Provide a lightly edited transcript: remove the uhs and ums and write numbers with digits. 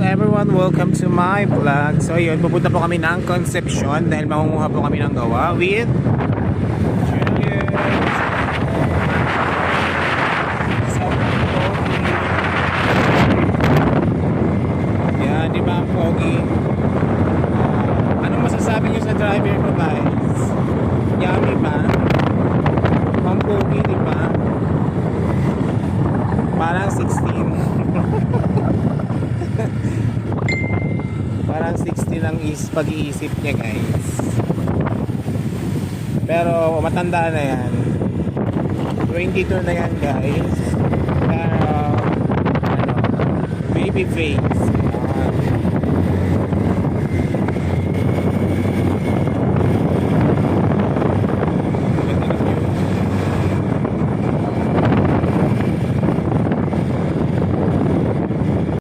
everyone, welcome to my vlog. So yun, pupunta po kami ng Concepcion dahil mangunguha po kami ng gawa with Juliet. So, yan, di ba ang pogi? Anong masasabi niyo sa driver ko, guys? Yummy ba? Ang pogi, di ba? Parang 16. Parang 60 lang is pag-iisip niya, guys. Pero matanda na yan. 22 na yan, guys. Pero ano, baby face.